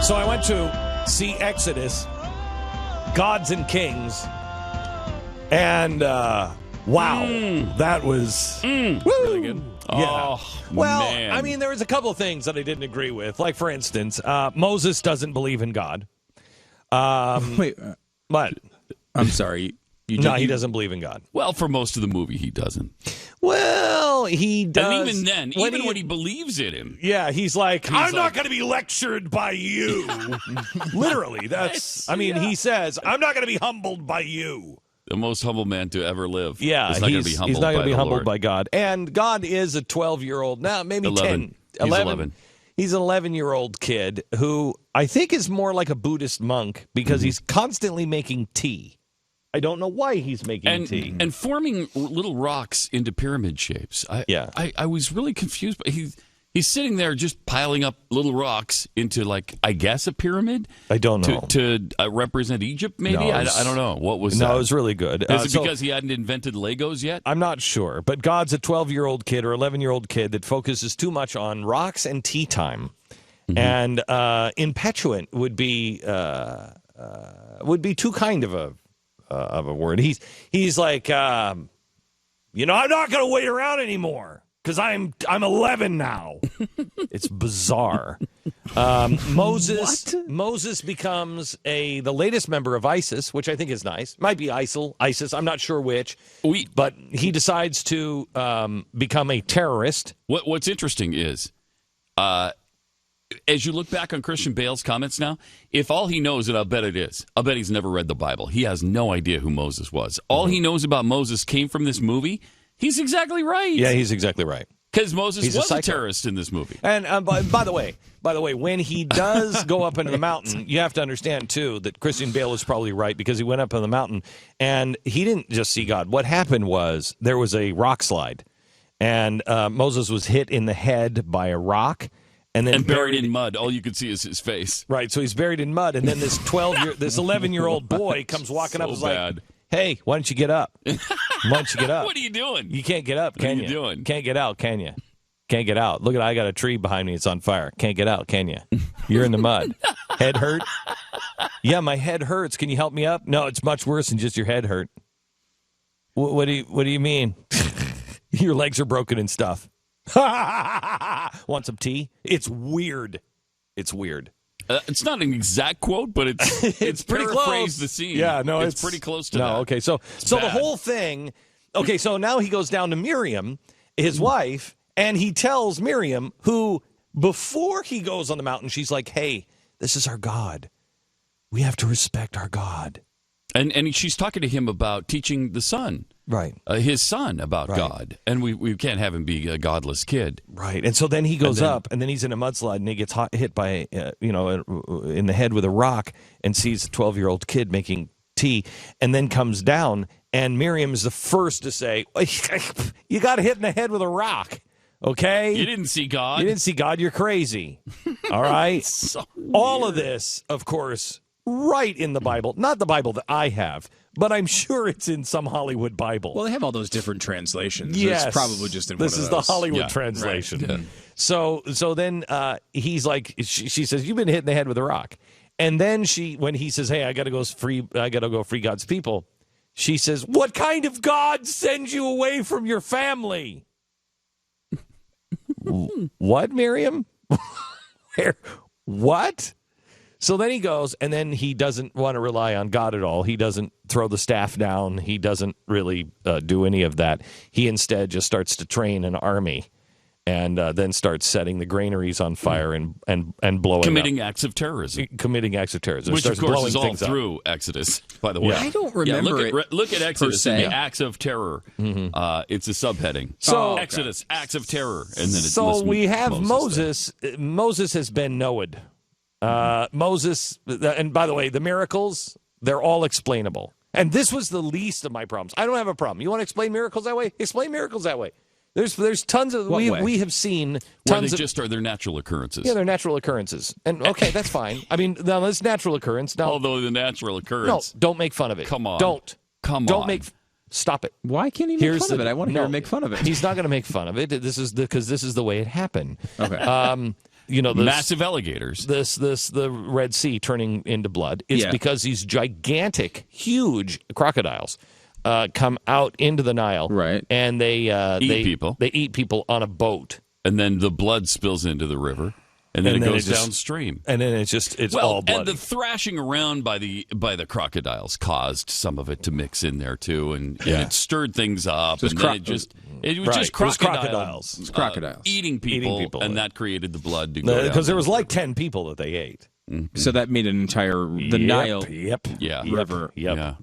So I went to see Exodus, Gods and Kings, and wow, that was really good. Yeah. Oh, well, man. I mean, there was a couple of things that I didn't agree with. Like, for instance, Moses doesn't believe in God. Wait, But I'm sorry. he doesn't believe in God. Well, for most of the movie, he doesn't. Well, he does. And even then, when he believes in him. Yeah, he's like, I'm not going to be lectured by you. Literally, he says, I'm not going to be humbled by you. The most humble man to ever live. Yeah, he's not going to be humbled, he's not going to be humbled Lord. by God. And God is a 12-year-old, now maybe 11. 10. He's 11. He's an 11-year-old kid who I think is more like a Buddhist monk because he's constantly making tea. I don't know why he's making tea. And forming little rocks into pyramid shapes. I was really confused. But he's sitting there just piling up little rocks into, like, I guess a pyramid? I don't know. To represent Egypt, maybe? No, I don't know. What was that? No, it was really good. Is it because he hadn't invented Legos yet? I'm not sure. But God's a 12-year-old kid or 11-year-old kid that focuses too much on rocks and tea time. Mm-hmm. And impetulant would be too kind of a word. He's like, I'm not going to wait around anymore because I'm 11 now. It's bizarre. Moses becomes the latest member of ISIS, which I think is nice. Might be ISIS. I'm not sure which. But he decides to become a terrorist. What's interesting is, as you look back on Christian Bale's comments now, if all he knows, and I'll bet he's never read the Bible. He has no idea who Moses was. All he knows about Moses came from this movie. He's exactly right. Yeah, he's exactly right. Because Moses was a terrorist in this movie. And by the way, when he does go up into the mountain, you have to understand, too, that Christian Bale was probably right because he went up on the mountain and he didn't just see God. What happened was there was a rock slide and Moses was hit in the head by a rock. And then buried in mud. All you could see is his face. Right, so he's buried in mud. And then this 11-year-old boy comes walking up and is like, hey, why don't you get up? Why don't you get up? What are you doing? You can't get up, can you? What are you doing? Can't get out, can you? Can't get out. Look, I got a tree behind me. It's on fire. Can't get out, can you? You're in the mud. Head hurt? Yeah, my head hurts. Can you help me up? No, it's much worse than just your head hurt. What do you mean? Your legs are broken and stuff. Want some tea? It's weird. It's not an exact quote, but it's pretty close. The scene. Yeah, no, it's pretty close to that. Okay, so the whole thing. Okay, so now he goes down to Miriam, his wife, and he tells Miriam, who before he goes on the mountain, she's like, "Hey, this is our God. We have to respect our God." And she's talking to him about teaching the son. Right. His son about God. And we can't have him be a godless kid. Right. And so then he goes up, and then he's in a mudslide, and he gets hit by, in the head with a rock and sees a 12-year-old kid making tea, and then comes down, and Miriam is the first to say, you got hit in the head with a rock. Okay? You didn't see God. You didn't see God. You're crazy. All right? So all of this, of course, right in the Bible. Not the Bible that I have, but I'm sure it's in some Hollywood Bible. Well, they have all those different translations. Yes. It's probably just in one of those. This is the Hollywood translation. Right. Yeah. So then he's like, she says, you've been hit in the head with a rock. And then when he says, hey, I got to go free God's people, she says, what kind of God sends you away from your family? What, Miriam? What? So then he goes, and then he doesn't want to rely on God at all. He doesn't throw the staff down. He doesn't really do any of that. He instead just starts to train an army and then starts setting the granaries on fire and blowing Committing acts of terrorism. Committing acts of terrorism. Which, of course, is all through Exodus, by the way. Yeah. I don't remember look at Exodus and the acts of terror. Mm-hmm. It's a subhead. So Exodus, acts of terror. And then so we have Moses. Moses has been Noed. Moses, and by the way, the miracles, they're all explainable. And this was the least of my problems. I don't have a problem. You want to explain miracles that way? Explain miracles that way. There's tons of we have seen tons of just are their natural occurrences. Yeah, they're natural occurrences. And okay, that's fine. I mean, now that's natural occurrence. Now, although the natural occurrence. No, don't make fun of it. Come on. Don't make stop it. Why can't he make fun of it? I want to hear him make fun of it. He's not going to make fun of it. This is because this is the way it happened. Okay. massive alligators. The Red Sea turning into blood is because these gigantic, huge crocodiles come out into the Nile, right? And they eat people. They eat people on a boat, and then the blood spills into the river. And then it goes downstream. And then it's all bloody. And the thrashing around by the crocodiles caused some of it to mix in there too, and it stirred things up. So and then it was just crocodiles. It was crocodiles eating people, and that created the blood to go down. Because there was like 10 people that they ate. Mm-hmm. So that made an entire Nile river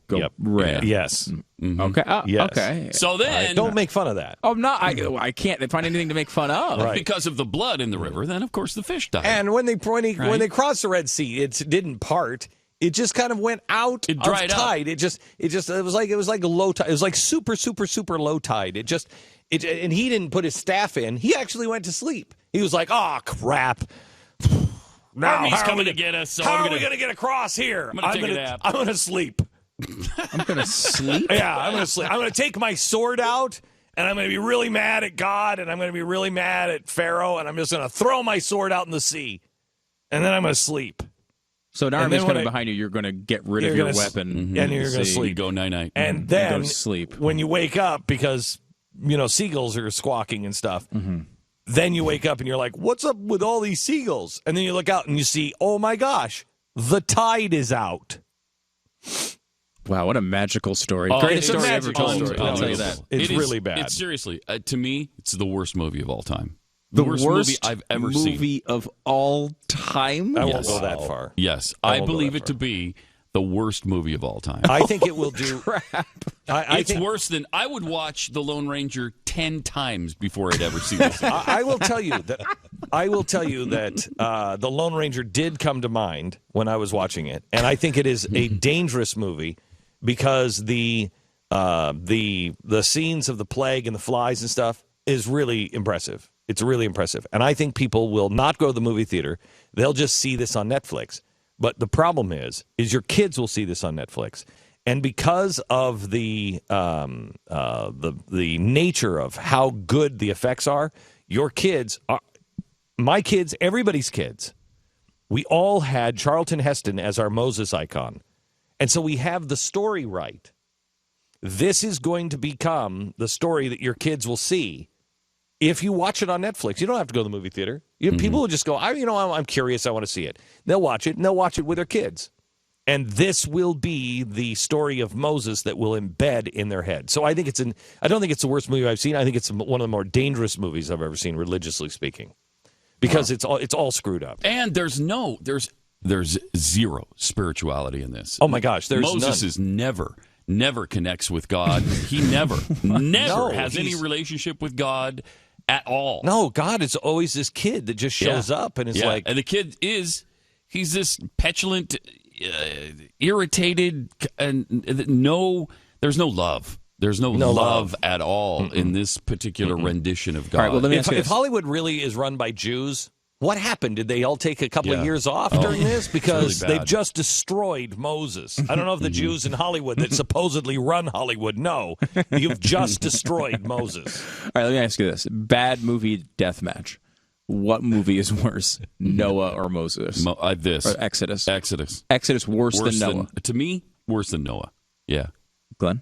go red. Yes. Mm-hmm. Okay. Yes. Okay. So then, don't make fun of that. Oh no, I can't find anything to make fun of. Right. Because of the blood in the river. Then of course the fish died. And when they crossed the Red Sea, it didn't part. It just kind of went out. It dried of tide. Up. It was like a low tide. It was like super low tide. And he didn't put his staff in. He actually went to sleep. He was like, "Oh crap." Now Army's coming to get us. So how are we going to get across here? I'm going to sleep. I'm going to sleep? Yeah, I'm going to sleep. I'm going to take my sword out, and I'm going to be really mad at God, and I'm going to be really mad at Pharaoh, and I'm just going to throw my sword out in the sea, and then I'm going to sleep. So an army's coming behind you. You're going to get rid of your weapon. And you're going to sleep. You go night-night. And then go to sleep. When you wake up, because, seagulls are squawking and stuff, then you wake up and you're like, what's up with all these seagulls? And then you look out and you see, oh my gosh, the tide is out. Wow, what a magical story. it's Greatest story a ever magical told. story. I'll tell you that. It's really bad. It's seriously, to me, it's the worst movie of all time. The worst movie I've ever seen. Movie of all time? I won't go that far. Yes, I believe it to be the worst movie of all time. I think it will do. Crap. It's worse than I would watch The Lone Ranger 10 times before I'd ever see this. I will tell you that. The Lone Ranger did come to mind when I was watching it, and I think it is a dangerous movie because the scenes of the plague and the flies and stuff is really impressive. It's really impressive, and I think people will not go to the movie theater. They'll just see this on Netflix. But the problem is your kids will see this on Netflix, and because of the nature of how good the effects are, your kids, my kids, everybody's kids, we all had Charlton Heston as our Moses icon, and so we have the story right. This is going to become the story that your kids will see. If you watch it on Netflix, you don't have to go to the movie theater. People will just go, I'm curious, I want to see it. They'll watch it, and they'll watch it with their kids. And this will be the story of Moses that will embed in their head. So I think I don't think it's the worst movie I've seen. I think it's one of the more dangerous movies I've ever seen, religiously speaking, because it's all screwed up. And there's zero spirituality in this. Oh my gosh, there's Moses none. is never connects with God. He never has any relationship with God at all. No, God is always this kid that just shows up and is like... And the kid he's this petulant, irritated, and there's no love. There's no love at all in this particular rendition of God. All right, well, let me ask you if this. Hollywood really is run by Jews, what happened? Did they all take a couple of years off during this? Because really they've just destroyed Moses. I don't know if the Jews in Hollywood that supposedly run Hollywood know. You've just destroyed Moses. All right, let me ask you this. Bad movie death match. What movie is worse, Noah or Moses? This. Or Exodus. Exodus worse than Noah. To me, worse than Noah. Yeah. Glenn?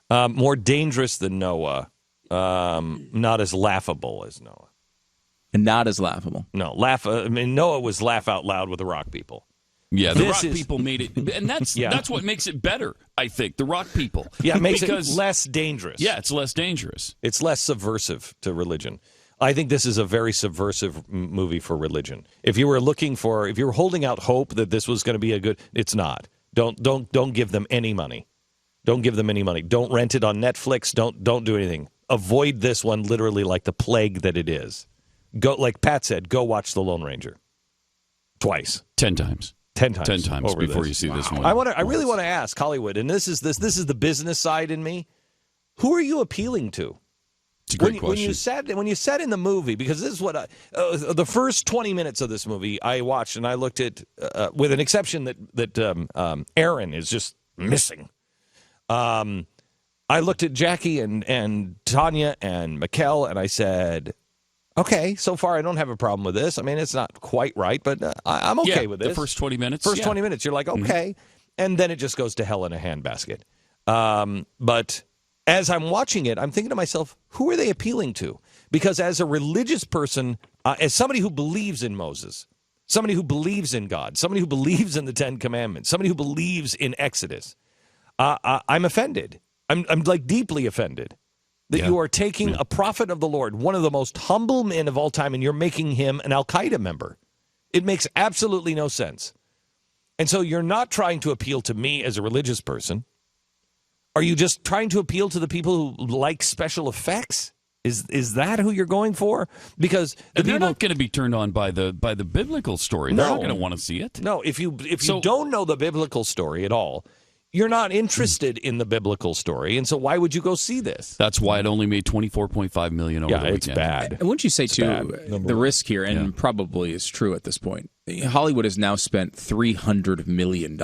More dangerous than Noah. Not as laughable as Noah. And not as laughable. No, Noah was laugh out loud with the rock people. Yeah, the rock people made it, and that's what makes it better, I think, the rock people. Yeah, it makes it less dangerous. Yeah, it's less dangerous. It's less subversive to religion. I think this is a very subversive movie for religion. If you were holding out hope that this was going to be it's not. Don't give them any money. Don't give them any money. Don't rent it on Netflix. Don't do anything. Avoid this one literally like the plague that it is. Go, like Pat said, go watch The Lone Ranger. Twice. 10 times. 10 times. 10 times before you see this one. I really want to ask Hollywood, and this is the business side in me. Who are you appealing to? It's a great question. When you said in the movie, because this is what the first 20 minutes of this movie I watched, and I looked at, with an exception that Aaron is just missing. I looked at Jackie and Tanya and Mikkel, and I said, Okay, so far I don't have a problem with this. I mean, it's not quite right, but I'm okay with this. The first 20 minutes. First 20 minutes, you're like, okay. And then it just goes to hell in a handbasket. But as I'm watching it, I'm thinking to myself, who are they appealing to? Because as a religious person, as somebody who believes in Moses, somebody who believes in God, somebody who believes in the Ten Commandments, somebody who believes in Exodus, I'm offended. I'm like deeply offended that you are taking a prophet of the Lord, one of the most humble men of all time, and you're making him an Al-Qaeda member. It makes absolutely no sense. And so you're not trying to appeal to me as a religious person. Are you just trying to appeal to the people who like special effects? Is that who you're going for? Because they're not going to be turned on by the biblical story. They're not going to want to see it. No, if you don't know the biblical story at all, you're not interested in the biblical story, and so why would you go see this? That's why it only made $24.5 million over the weekend. It's bad. And wouldn't you say, too, the risk here, and probably is true at this point, Hollywood has now spent $300 million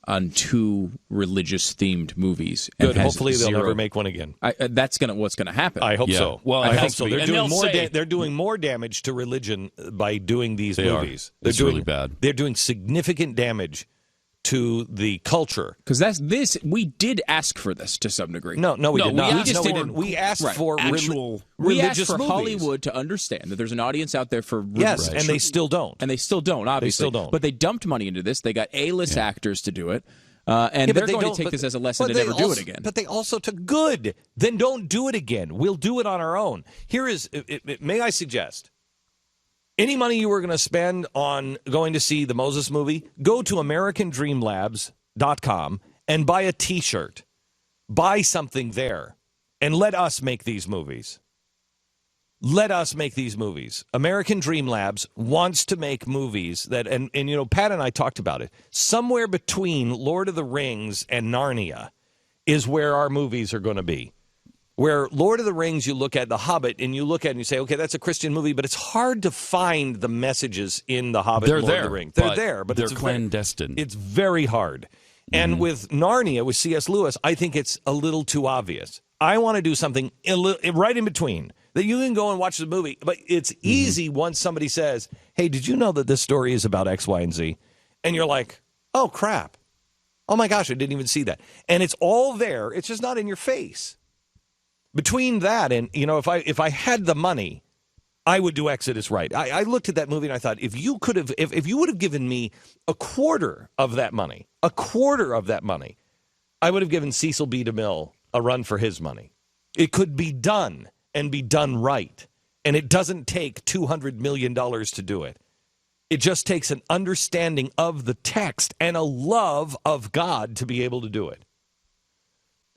on 2 religious-themed movies. Good. Hopefully they'll never make one again. That's what's going to happen. I hope so. Well, I hope so. They're doing more damage to religion by doing these movies. It's really bad. They're doing significant damage to the culture. Because we did ask for this to some degree. No, we did not. We asked for actual religious movies. Hollywood to understand that there's an audience out there for yes, and they still don't. And they still don't, obviously. They still don't. But they dumped money into this. They got A-list actors to do it. And they're going to take this as a lesson to never do it again. But they also took good. Then don't do it again. We'll do it on our own. May I suggest, any money you were going to spend on going to see the Moses movie, go to AmericanDreamLabs.com and buy a T-shirt. Buy something there, and let us make these movies. Let us make these movies. American Dream Labs wants to make movies that, and Pat and I talked about it, somewhere between Lord of the Rings and Narnia is where our movies are going to be. Where Lord of the Rings, you look at The Hobbit, and you look at it and you say, okay, that's a Christian movie, but it's hard to find the messages in The Hobbit and Lord of the Rings. They're there, but they're clandestine. It's very hard. And with Narnia, with C.S. Lewis, I think it's a little too obvious. I want to do something right in between, that you can go and watch the movie, but it's easy once somebody says, hey, did you know that this story is about X, Y, and Z? And you're like, oh, crap. Oh, my gosh, I didn't even see that. And it's all there. It's just not in your face. Between that and, if I had the money, I would do Exodus right. I looked at that movie and I thought, if you would have given me a quarter of that money, I would have given Cecil B. DeMille a run for his money. It could be done and be done right. And it doesn't take $200 million to do it. It just takes an understanding of the text and a love of God to be able to do it.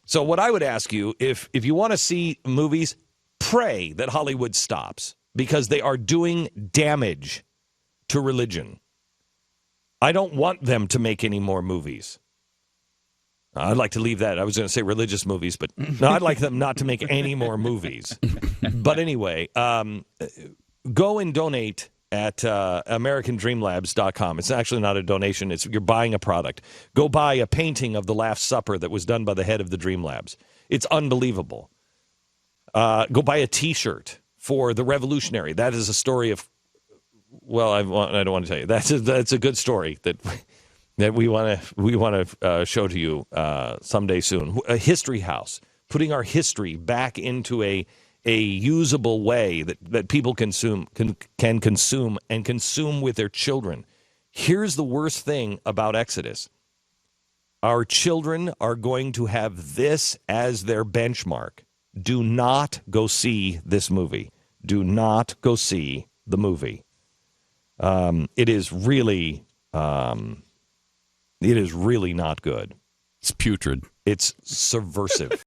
So what I would ask you, if you want to see movies, pray that Hollywood stops, because they are doing damage to religion. I don't want them to make any more movies. I'd like to leave that. I was going to say religious movies, but no, I'd like them not to make any more movies. But anyway, go and donate at AmericanDreamLabs.com. It's actually not a donation. You're buying a product. Go buy a painting of the Last Supper that was done by the head of the Dream Labs. It's unbelievable. Go buy a T-shirt for the Revolutionary. That is a story of, well, I don't want to tell you. That's a good story that we want to show to you someday soon. A history house, putting our history back into a usable way that people can consume and consume with their children. Here's the worst thing about Exodus. Our children are going to have this as their benchmark. Do not go see this movie. Do not go see the movie. It is really not good. It's putrid. It's subversive.